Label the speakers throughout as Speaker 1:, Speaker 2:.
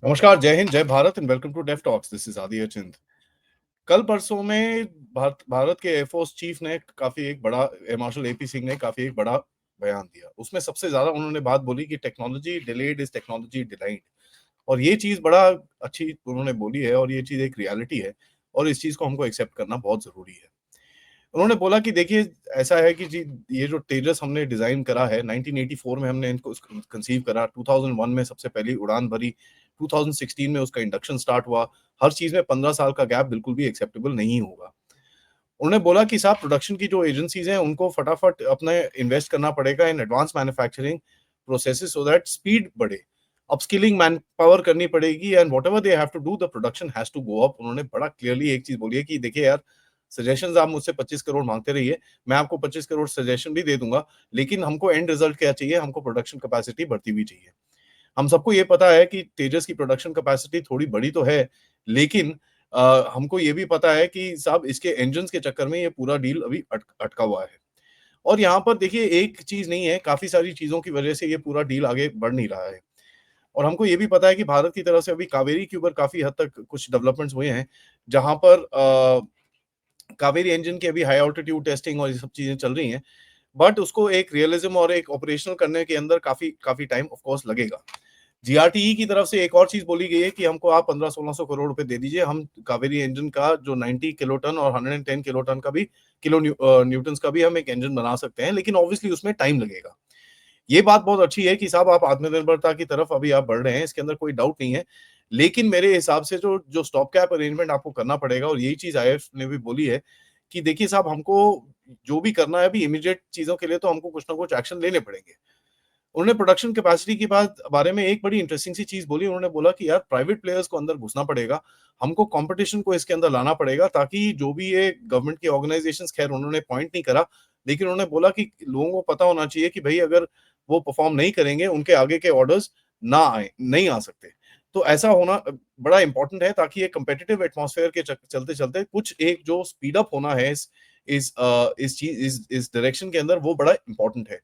Speaker 1: नमस्कार, जय हिंद, जय Bharat and welcome to Dev Talks. This is Aditya Chint. कल परसों में भारत के एयरफोर्स चीफ ने काफी एक बड़ा एयर मार्शल एपी सिंह ने काफी एक बड़ा बयान दिया। उसमें सबसे ज्यादा उन्होंने बात बोली कि technology delayed is technology delayed. और ये चीज बड़ा अच्छी उन्होंने बोली है और ये चीज एक रियलिटी है और इस चीज को हमको एक्सेप्ट करना बहुत जरूरी है। उन्होंने बोला कि देखिए, ऐसा है कि जी, ये जो तेजस हमने डिजाइन करा है 1984 में हमने इनको कंसीव करा, 2001 में सबसे पहली उड़ान भरी, 2016 में उसका इंडक्शन स्टार्ट हुआ। हर चीज में 15 साल का गैप बिल्कुल भी एक्सेप्टेबल नहीं होगा। उन्होंने बोला कि साहब, प्रोडक्शन की जो एजेंसीज हैं उनको फटाफट अपना इन्वेस्ट करना पड़ेगा in advance manufacturing processes so that speed बढ़े। अपस्किलिंग मैन पावर करनी पड़ेगी and whatever they have to do the production has to go up. उन्होंने बड़ा क्लियरली एक चीज बोली है कि देखिए यार, सजेशंस आप मुझसे 25 करोड़ मांगते रहिए, मैं आपको 25 करोड़ सजेशन भी दे दूंगा, लेकिन हमको एंड रिजल्ट क्या चाहिए? हमको प्रोडक्शन कैपेसिटी बढ़ती हुई चाहिए। हम सबको ये पता है कि तेजस की प्रोडक्शन कैपेसिटी थोड़ी बड़ी तो है, लेकिन हमको ये भी पता है कि साहब, इसके इंजन के चक्कर में ये पूरा डील अभी अटका हुआ है। और यहाँ पर देखिए, एक चीज नहीं है, काफी सारी चीजों की वजह से ये पूरा डील आगे बढ़ नहीं रहा है। और हमको ये भी पता है कि भारत की तरफ से अभी कावेरी के ऊपर काफी हद तक कुछ डेवलपमेंट्स हुए हैं, जहां पर कावेरी इंजन की अभी हाई ऑल्टीट्यूड टेस्टिंग और ये सब चीजें चल रही हैं। बट उसको एक रियलिज्म और एक ऑपरेशनल करने के अंदर काफी काफी टाइम ऑफ कोर्स लगेगा। जीआरटीई की तरफ से एक और चीज बोली गई है कि हमको आप 1500-1600 करोड़ रुपए दे दीजिए, हम कावेरी इंजन का जो 90 किलो टन और 110 किलो टन का भी न्यूटन्स का भी हम एक इंजन बना सकते हैं, लेकिन ऑब्वियसली उसमें टाइम लगेगा। ये बात बहुत अच्छी है कि साहब, आप आत्मनिर्भरता की तरफ अभी आप बढ़ रहे हैं, इसके अंदर कोई डाउट नहीं है। लेकिन मेरे हिसाब से जो जो स्टॉप कैप अरेंजमेंट आपको करना पड़ेगा, और यही चीज आईएफ ने भी बोली है कि देखिए साहब, हमको जो भी करना है अभी इमीडिएट चीजों के लिए, तो हमको कुछ ना कुछ एक्शन लेने पड़ेंगे। उन्होंने प्रोडक्शन कैपेसिटी की बारे में एक बड़ी इंटरेस्टिंग सी चीज बोली। उन्होंने बोला कि यार, प्राइवेट प्लेयर्स को अंदर घुसना पड़ेगा, हमको कंपटीशन को इसके अंदर लाना पड़ेगा, ताकि जो भी ये गवर्नमेंट की ऑर्गेनाइजेशंस, खैर उन्होंने पॉइंट नहीं करा, लेकिन उन्होंने बोला कि लोगों को पता होना चाहिए कि भाई, अगर वो परफॉर्म नहीं करेंगे, उनके आगे के ऑर्डर्स ना आए, नहीं आ सकते। तो ऐसा होना बड़ा इंपॉर्टेंट है, ताकि एक कंपेटिटिव एटमॉस्फेयर के चलते चलते कुछ एक जो स्पीड अप होना है इस डायरेक्शन के अंदर, वो बड़ा इंपॉर्टेंट है।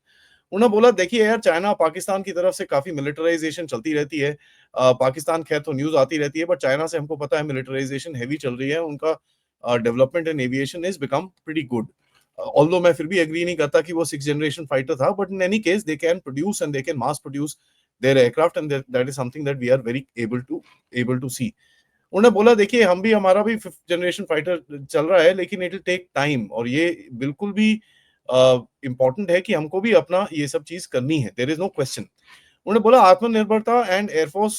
Speaker 1: उन्होंने बोला देखिए यार, चाइना पाकिस्तान की तरफ से काफी मिलिटराइजेशन चलती रहती है। पाकिस्तान खैर तो न्यूज आती रहती है, बट चाइना से हमको पता है मिलिटराइजेशन हैवी चल रही है। उनका development in aviation is become pretty good. Although मैं फिर भी एग्री नहीं करता कि वो 6th जनरेशन फाइटर था, but in any case they can produce and they can mass produce their aircraft, and that is something that we are very able to see. उन्होंने बोला देखिए, हमारा भी 5th जनरेशन फाइटर चल रहा है, लेकिन इट विल टेक टाइम, और ये बिल्कुल भी इंपॉर्टेंट है कि हमको भी अपना ये सब चीज करनी है, देयर इज नो क्वेश्चन। उन्होंने बोला आत्मनिर्भरता एंड एयरफोर्स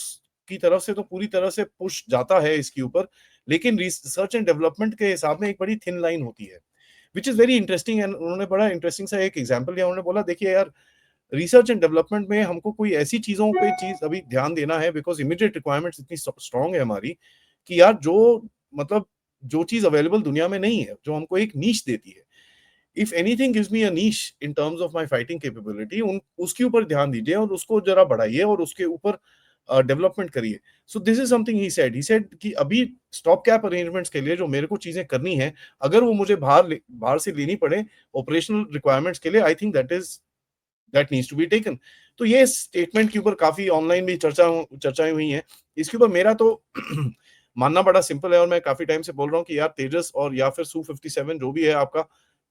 Speaker 1: की तरफ से तो पूरी तरह से पुश जाता है इसके ऊपर, लेकिन रिसर्च एंड डेवलपमेंट के हिसाब में एक बड़ी थिन लाइन होती है, which is very interesting. And उन्होंने बड़ा इंटरेस्टिंग सा एक एग्जांपल दिया। उन्होंने बोला देखिए यार, रिसर्च एंड डेवलपमेंट में हमको कोई ऐसी चीजों पे चीज अभी ध्यान देना है, बिकॉज इमीडिएट रिक्वायरमेंट्स इतनी स्ट्रांग है हमारी, कि यार जो, मतलब, जो चीज अवेलेबल दुनिया में नहीं है, जो हमको एक नीश देती है, if anything gives me a niche in terms of my fighting capability, उन उसके ऊपर ध्यान दीजिए और उसको जरा बढ़ाइए और उसके ऊपर डेवलपमेंट करिए। So this is something he said कि अभी स्टॉप कैप अरेंजमेंट्स के लिए जो मेरे को चीजें करनी है, अगर वो मुझे बाहर से लेनी पड़े ऑपरेशनल रिक्वायरमेंट्स के लिए, I think that needs to be taken. तो ये स्टेटमेंट के ऊपर काफी ऑनलाइन भी चर्चाएं हुई हैं। इसके ऊपर मेरा तो मानना बड़ा सिंपल है, और मैं काफी टाइम से बोल रहा हूँ कि यार, तेजस और या फिर Su-57 जो भी है आपका,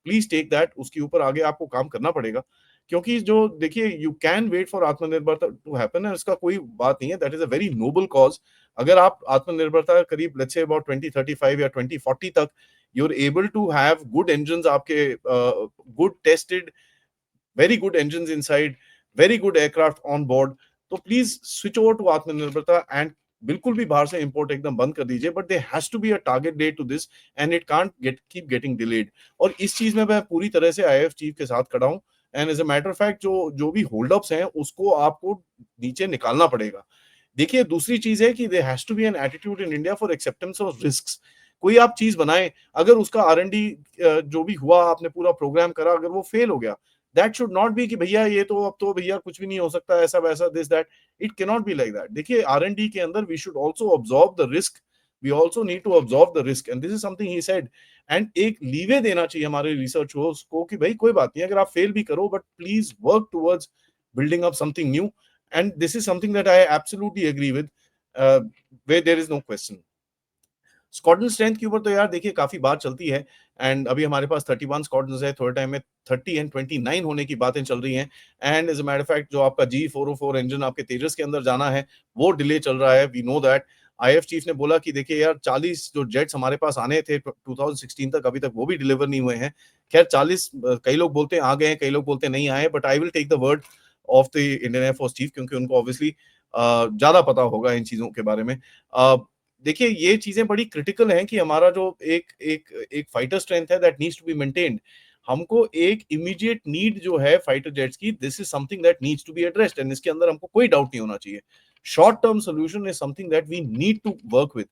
Speaker 1: प्लीज टेक दैट, उसके ऊपर आगे आपको काम करना पड़ेगा। क्योंकि जो देखिए, यू कैन वेट फॉर आत्मनिर्भरता टू हैपन, है इसका कोई बात नहीं है, that is a very noble cause. अगर आप आत्मनिर्भरता करीब लेट्स से अबाउट 2035 या 2040 तक you are able to have good engine आपके, good tested, very good engines inside, very good aircraft on board, तो प्लीज स्विच ओवर टू आत्मनिर्भरता and बिल्कुल भी बाहर से इंपोर्ट एकदम बंद कर दीजिए। But there has to be a target date to this, and it can't keep getting delayed. और इस चीज में मैं पूरी तरह से आईएएफ चीफ के साथ खड़ा हूं। And as a matter of fact, जो जो भी होल्ड अप्स हैं, उसको आपको नीचे निकालना पड़ेगा। देखिए, दूसरी चीज है कि there has to be an attitude in India for acceptance of risk. कोई आप चीज बनाए, अगर उसका आर&डी जो भी हुआ, आपने पूरा प्रोग्राम करा, अगर वो फेल हो गया, दैट शुड नॉट बी कि भैया ये तो अब तो भैया कुछ भी नहीं हो सकता, ऐसा वैसा, this that. It can not be like that. देखिए, आर&डी के अंदर we should also observe the risk, we also need to observe the risk, and this is something he said. And एक लीवे देना चाहिए हमारे रिसर्च को कि भाई कोई बात नहीं, अगर आप फेल भी करो, but please work towards building up something new. And this is something that I absolutely agree with. where there is no question. Squadron strength के ऊपर तो यार देखिए काफी बात चलती है, एंड अभी हमारे पास 31 स्क्वाड्रन्स है, थोड़े टाइम में 30 एंड 29 होने की बातें चल रही हैं। And as a matter fact जो आपका G404 इंजन आपके तेजस के अंदर जाना है वो डिले चल रहा है, we know that. IAF chief ने बोला कि देखिए यार 40 जो जेट्स हमारे पास आने थे 2016 तक, अभी तक वो भी डिलीवर नहीं हुए हैं। खैर 40 कई लोग बोलते हैं आ गए हैं, कई लोग बोलते हैं नहीं आए, but I will take the word of the Indian Air Force chief, क्योंकि उनको ऑब्वियसली ज्यादा पता होगा इन चीजों के बारे में। देखिए ये चीजें बड़ी क्रिटिकल हैं कि हमारा जो एक एक एक फाइटर स्ट्रेंथ है that needs to be maintained. हमको एक इमीडिएट नीड जो है फाइटर जेट्स की, this is something that needs to be addressed, and इसके अंदर हमको कोई डाउट नहीं होना चाहिए। Short term solution is something that we need to work with.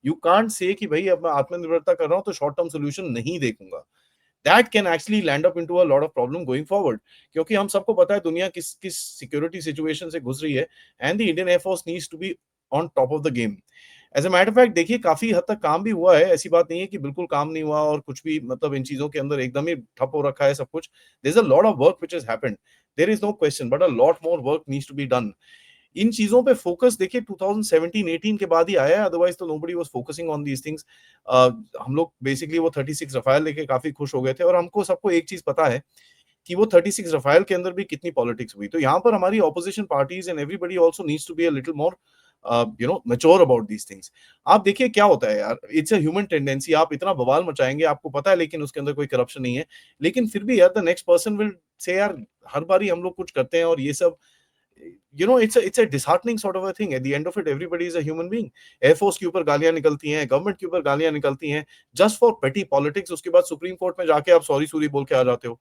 Speaker 1: You can't say कि भाई अब मैं आत्मनिर्भरता कर रहा हूं तो शॉर्ट टर्म सोल्यूशन नहीं देखूंगा। That can actually land up into a lot of problem going forward, क्योंकि हम सबको पता है दुनिया किस किस सिक्योरिटी सिचुएशन से गुजरी है, and the Indian Air Force needs to be on top of the game. As a matter fact देखिए काफी हद तक काम भी हुआ है, ऐसी बात नहीं है कि बिल्कुल काम नहीं हुआ और कुछ भी मतलब इन चीजों के अंदर एकदम ही ठप हो रखा है सब कुछ। There is a lot of work which has happened, there is no question, but a lot more work needs to be done. इन चीजों पे फोकस देखिए 2017-18 के बाद ही आया है, अदरवाइज तो nobody was focusing on these things. हम लोग बेसिकली वो 36 रफाल लेके काफी खुश हो गए थे, और हमको सबको एक चीज पता है कि वो 36 रफाल के अंदर भी कितनी पॉलिटिक्स हुई। तो यहाँ पर हमारी opposition parties and everybody also needs to be a little more mature about these things. आप देखिए क्या होता है यार, इट्स अ ह्यूमन टेंडेंसी, आप इतना बवाल मचाएंगे आपको पता है लेकिन उसके अंदर कोई करप्शन नहीं है, लेकिन फिर भी यार the next person will say यार हर बारी हम लोग कुछ करते हैं और ये सब, it's a disheartening sort of a thing. At the end of it, everybody is a human being. Air force के ऊपर गालियां निकलती हैं, गवर्नमेंट के ऊपर गालियां निकलती हैं, जस्ट फॉर पेटी पॉलिटिक्स। उसके बाद सुप्रीम कोर्ट में जाके आप सॉरी सूरी बोल के आ जाते हो।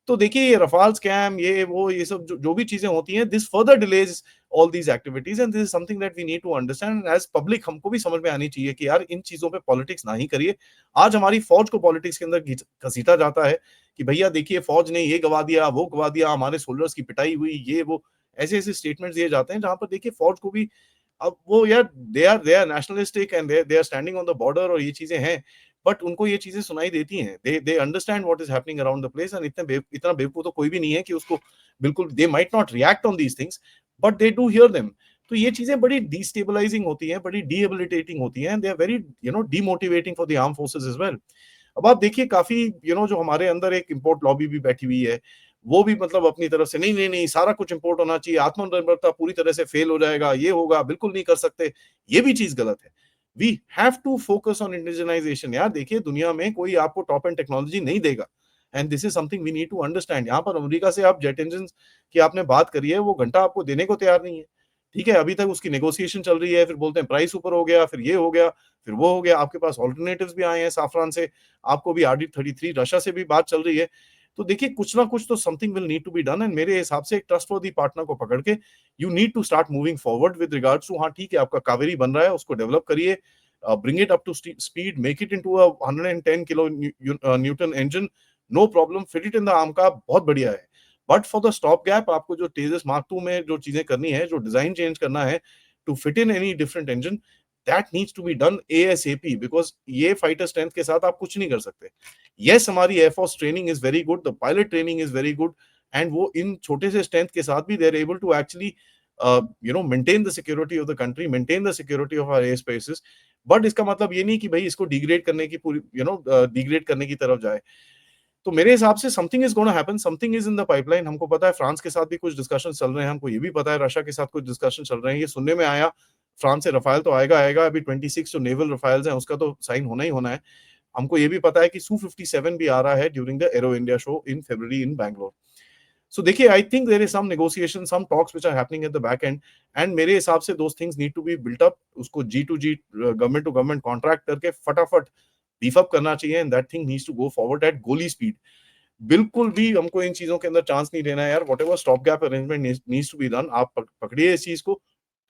Speaker 1: तो देखिए ये रफाल स्कैम, ये वो ये सब जो भी चीजें होती हैं, this further delays all these activities, and this is something that we need to understand as public. हमको भी समझ में आनी चाहिए कि यार इन चीजों पे पॉलिटिक्स ना ही करिए। आज हमारी फौज को पॉलिटिक्स के अंदर घसीटा जाता है कि भैया देखिए फौज ने ये गवा दिया, वो गवा दिया, हमारे सोल्जर्स की पिटाई हुई, ये वो ऐसे ऐसे स्टेटमेंट्स दिए जाते हैं जहां पर देखिए फौज को भी अब वो यार they are nationalistic and they are standing on the border और ये चीजें हैं, बट उनको ये चीजें सुनाई देती हैं। They understand what is happening around the place, and इतना बेवकूफ तो कोई भी नहीं है कि उसको बिल्कुल, they might not react on these things but they do hear them. तो ये चीजें बड़ी डिस्टेबलाइजिंग होती हैं, बड़ी डीएबिलिटेटिंग होती हैं, they are very demotivating for the arm forces as well. अब आप देखिए काफी जो हमारे अंदर एक इंपोर्ट लॉबी भी बैठी हुई है, वो भी मतलब अपनी तरफ से नहीं नहीं नहीं सारा कुछ इंपोर्ट होना चाहिए, आत्मनिर्भरता पूरी तरह से फेल हो जाएगा, ये होगा, बिल्कुल नहीं कर सकते। ये भी चीज गलत है। We have to focus on indigenization. यार देखिए दुनिया में कोई आपको टॉप एंड टेक्नोलॉजी नहीं देगा, and this is something we need to understand. यहाँ पर अमेरिका से आप जेट इंजन की आपने बात करी है, वो घंटा आपको देने को तैयार नहीं है। ठीक है, अभी तक उसकी नेगोशिएशन चल रही है, फिर बोलते हैं प्राइस ऊपर हो गया, फिर ये हो गया, फिर वो हो गया। आपके पास ऑल्टरनेटिव्स भी आए हैं साफरान से, आपको भी RD-33 रशिया से भी बात चल रही है। तो देखिए कुछ ना कुछ तो something will need to be done, and मेरे हिसाब से एक ट्रस्टवर्दी पार्टनर को पकड़ के you need to start moving forward with regards to, हाँ ठीक है आपका कावेरी बन रहा है, उसको डेवलप करिए, bring it up to speed, make it into a 110 kilo newton engine, no problem, fit it in the arm का, बहुत बढ़िया है। But for the stop gap आपको जो तेजस मार्क 2 में जो चीजें करनी है, जो डिजाइन चेंज करना है to fit in any different engine, that needs to be done ASAP, because ये फाइटर स्ट्रेंथ के साथ आप कुछ नहीं कर सकते। यस हमारी air force training is very good, the pilot training is very good, and वो इन छोटे से स्ट्रेंथ के साथ भी they are able to actually maintain the security of the country, maintain the security of our air spaces. But इसका मतलब ये नहीं कि भाई इसको डिग्रेड करने की पूरी डिग्रेड करने की तरफ जाए। तो मेरे हिसाब से something is gonna happen, something is in the pipeline. हमको पता है फ्रांस के साथ भी कुछ डिस्कशन चल रहे हैं, हमको ये भी पता है रशिया के साथ कुछ डिस्कशन चल रहे हैं। ये सुनने में आया फ्रांस से रफाल तो आएगा आएगा, अभी 26 जो नेवल रफाल्स हैं उसका तो साइन होना ही होना है। हमको ये भी पता है कि Su-57 भी आ रहा है during the aero India show in February in Bangalore. So देखिए I think there is some negotiation, some talks which are happening at the back end, and मेरे हिसाब से those things need to be built up. उसको G2G government to government contract करके फटाफट beef up करना चाहिए, and that thing needs to go forward at गोली speed. बिल्कुल भी हमको इन चीजों के अंदर चांस नहीं लेना है यार। Whatever stop gap arrangement needs to be done, आप पकड़िए इस चीज को,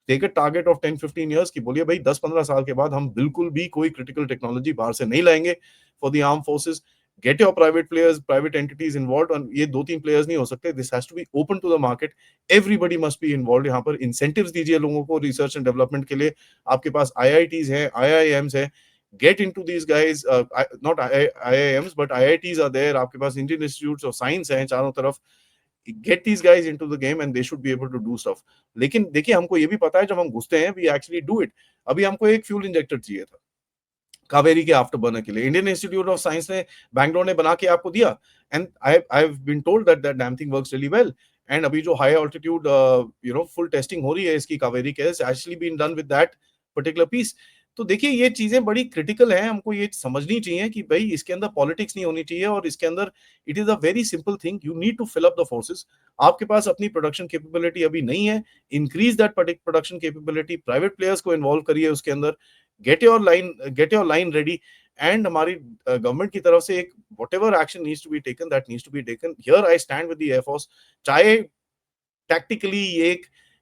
Speaker 1: take a target of 10-15 years की, बोलिए भाई 10-15 साल के बाद हम बिल्कुल भी कोई क्रिटिकल टेक्नोलॉजी बाहर से नहीं लाएंगे for the arm forces. Get your private players, private entities involve, और ये 2-3 प्लेयर्स नहीं हो सकते, this has to be open to the market, everybody must be involve. यहाँ पर इंसेंटिव्स दीजिए लोगों को रिसर्च एंड डेवलपमेंट के लिए। आपके पास IITs हैं, IIMs है, get into these guys, not IIMs but IITs are there, आपके पास इंडियन इंस्टीट्यूट्स ऑफ साइंस हैं चारों तरफ। get these guys into the game and they should be able to do stuff. लेकिन देखिए हमको ये भी पता है जब हम घुसते हैं we actually do it. अभी हमको एक फ्यूल इंजेक्टर चाहिए था कावेरी के आफ्टर बर्नर के लिए, इंडियन इंस्टीट्यूट ऑफ साइंस ने बैंगलोर ने बना के आपको दिया, and I have been told that that damn thing works really well. And अभी जो हाई ऑल्टीट्यूड फुल टेस्टिंग हो रही है इसकी कावेरी के, actually been done with that particular piece. तो देखिए ये चीजें बड़ी क्रिटिकल हैं, हमको ये समझनी चाहिए कि भाई इसके अंदर पॉलिटिक्स नहीं होनी चाहिए, और इसके अंदर it is a very simple thing, you need to fill up the forces. आपके पास अपनी प्रोडक्शन कैपेबिलिटी अभी नहीं है, increase that production capability, private players को इन्वॉल्व करिए उसके अंदर, get your line ready. And हमारी गवर्नमेंट की तरफ से एक whatever action needs to be taken, that needs to be taken. Here I stand with the Air Force. चाहे टैक्टिकली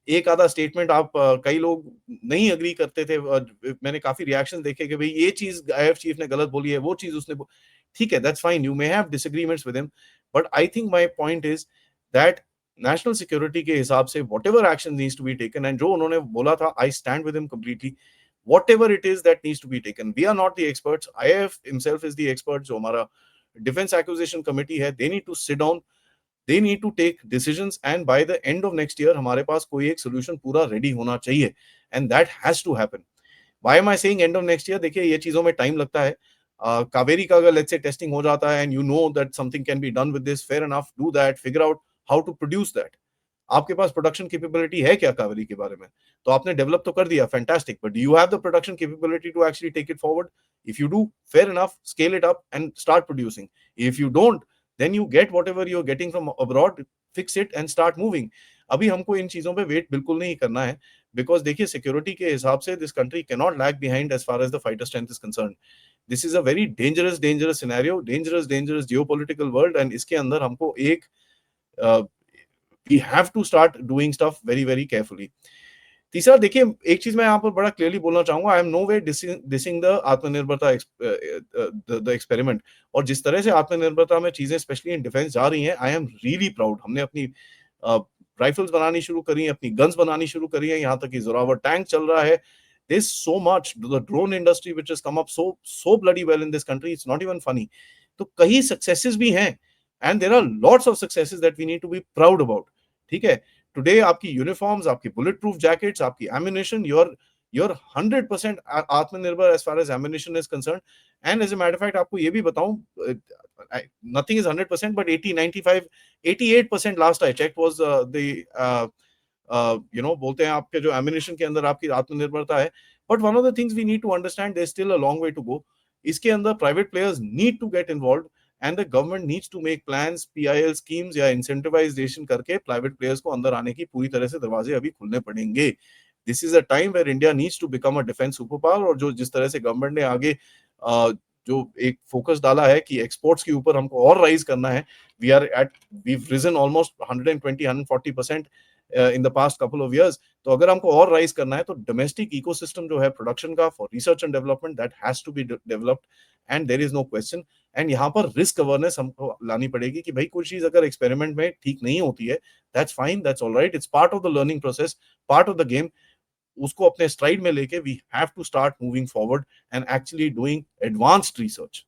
Speaker 1: एक आधा स्टेटमेंट आप कई लोग नहीं अग्री करते थे, मैंने काफी रिएक्शन देखे कि भाई ये चीज आईएफ चीफ ने गलत बोली है, वो चीज उसने ठीक है, that's fine, you may have disagreements with him, but I think my point is that national security के हिसाब से whatever action needs to be taken, and जो उन्होंने बोला था I stand with him completely. Whatever it is that needs to be taken, we are not the experts, IAF himself is the expert. जो हमारा defence acquisition committee है, they need to sit down, they need to take decisions, and by the end of next year हमारे पास कोई एक solution पूरा ready होना चाहिए, and that has to happen. Why am I saying end of next year? देखिए ये चीजों में टाइम लगता है. कावेरी का अगर लेट्स से टेस्टिंग हो जाता है and you know that something can be done with this, fair enough, do that, figure out how to produce that. आपके पास प्रोडक्शन कैपेबिलिटी है क्या कावेरी के बारे में? तो आपने डेवलप तो कर दिया, fantastic, but do you have the production capability to actually take it forward? If you do, fair enough, scale it up and start producing. If you don't, then you get whatever you are getting from abroad, fix it and start moving. अभी हमको इन चीजों पे wait बिल्कुल नहीं करना है, because देखिए security के हिसाब से this country can not lag behind as far as the fighter strength is concerned. This is a very dangerous scenario, dangerous geopolitical world, and इसके अंदर हमको एक we have to start doing stuff very very carefully. तीसरा देखिए एक चीज मैं यहाँ पर बड़ा क्लियरली बोलना चाहूंगा, I am no way dissing the Atmanirbharta the experiment, और जिस तरह से आत्मनिर्भरता में चीजें स्पेशली इन डिफेंस जा रही हैं, आई एम रियली प्राउड. हमने अपनी राइफल्स बनानी शुरू करी, अपनी गन्स बनानी शुरू करी है, यहाँ तक कि जोरावर टैंक चल रहा है. There's so much, the drone industry which has come up so bloody well in this country, it's not even funny. तो कई सक्सेसेस भी हैं, and there are lots of successes that we need to be proud about. ठीक है, today आपकी uniforms, आपकी bullet proof jackets, आपकी ammunition, your 100% atmanirbhar as far as ammunition is concern. And as a matter fact आपको ये भी बताऊं, nothing is 100%, but 80, 95, 88% last I check was the बोलते हैं आपके जो एम्युनिशन के अंदर आपकी आत्मनिर्भरता है. But one of the things we need to understand, there still a long way to go. इसके अंदर private players need to get involve, and the government needs to make plans, PIL schemes या incentivization करके private players को अंदर आने की पूरी तरह से दरवाजे अभी खुलने पड़ेंगे. This is a time where India needs to become a defense superpower, और जो जिस तरह से गवर्नमेंट ने आगे जो एक फोकस डाला है कि एक्सपोर्ट्स के ऊपर हमको और राइज करना है, we've risen almost 120-140% in the past couple of years. तो अगर हमको और राइज करना है तो डोमेस्टिक इकोसिस्टम जो है प्रोडक्शन का for research and development, that has to be developed, and there is no question. And यहाँ पर रिस्क अवेयरनेस हमको लानी पड़ेगी कि भाई कोई चीज अगर एक्सपेरिमेंट में ठीक नहीं होती है, that's fine, that's alright, it's part of the learning process, part of the game. उसको अपने स्ट्राइड में लेके we have to start moving forward and actually doing advanced research.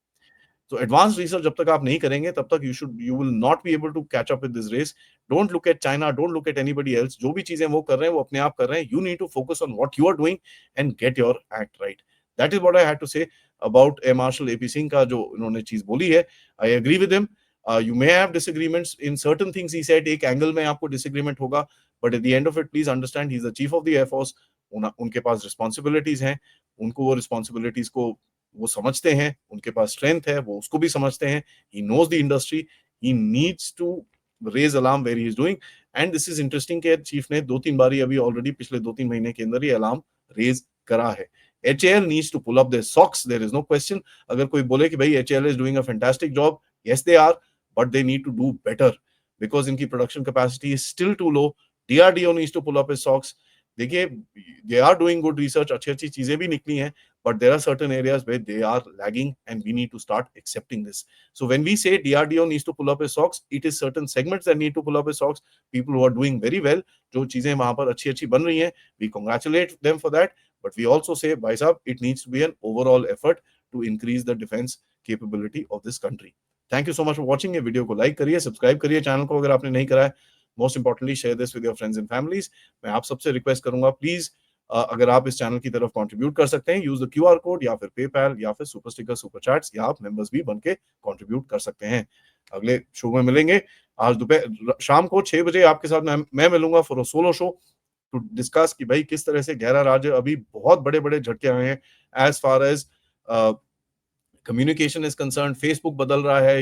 Speaker 1: तो एडवांस रिसर्च जब तक आप नहीं करेंगे तब तक you will not be able to catch up with this race. Don't look at China, don't look at anybody else. जो भी चीजें वो कर रहे हैं वो अपने आप कर रहे हैं. You need to focus on what you are doing and get your act right. That is what I had to say about air marshal A P Singh का जो उन्होंने चीज बोली है. I agree with him. You may have disagreements in certain things he said. एक angle में आपको disagreement होगा, but at the end of it please understand he is the chief of the air force. उनके पास responsibilities हैं, उनको वो responsibilities को वो समझते हैं, उनके पास स्ट्रेंथ है, वो उसको भी समझते हैं. He knows the industry, he needs to raise alarm where he is doing. And this is interesting कि चीफ ने 2-3 बारी अभी ऑलरेडी पिछले 2-3 महीने के अंदर ये अलार्म रेज करा है. HAL needs to pull up their socks, there is no question. अगर कोई बोले कि भाई HAL is doing a fantastic job, yes they are, but they need to do better because इनकी production capacity is still too low. DRDO needs to pull up his socks. देखिए they are doing good research, अच्छी चीजें भी निकली हैं, but there are certain areas where they are lagging and we need to start accepting this. So when we say DRDO needs to pull up his socks, it is certain segments that need to pull up his socks. People who are doing very well, जो चीजें वहां पर अच्छी बन रही हैं, we congratulate them for that. But we also say, भाई साहब, it needs to be an overall effort to increase the defense capability of this country. Thank you so much for watching. ये वीडियो को like करिए, subscribe करिए channel को अगर आपने नहीं करा है। Most importantly share this with your friends and families. मैं आप सबसे रिक्वेस्ट करूंगा प्लीज, अगर आप इस चैनल की तरफ कंट्रीब्यूट कर सकते हैं, यूज द क्यूआर कोड या फिर पेपैल या फिर सुपर स्टिकर, सुपर चैट्स, या आप मेंबर्स भी बन के कंट्रीब्यूट कर सकते हैं। अगले शो में मिलेंगे। आज दोपहर शाम को 6 बजे आपके साथ मैं मिलूंगा for a solo show to discuss कि भाई किस तरह से गहरा राज्य अभी बहुत बड़े बड़े झटके आए हैं as far as communication is concern. Facebook बदल रहा है,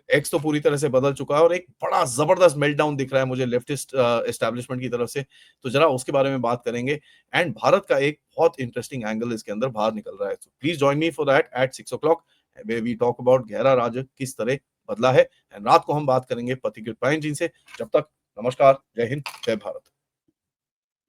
Speaker 1: एक्स तो पूरी तरह से बदल चुका है, और एक बड़ा जबरदस्त मेल्टडाउन दिख रहा है मुझे लेफ्टिस्ट एस्टैब्लिशमेंट की तरफ से। तो जरा उसके बारे में बात करेंगे, एंड भारत का एक बहुत इंटरेस्टिंग एंगल इसके अंदर बाहर निकल रहा है। तो please join me for that at 6 o'clock, where we talk about गहरा राज्य किस तरह बदला है। एंड रात को हम बात करेंगे पथिकृत पायन जी से। जब तक नमस्कार, जय हिंद, जय भारत।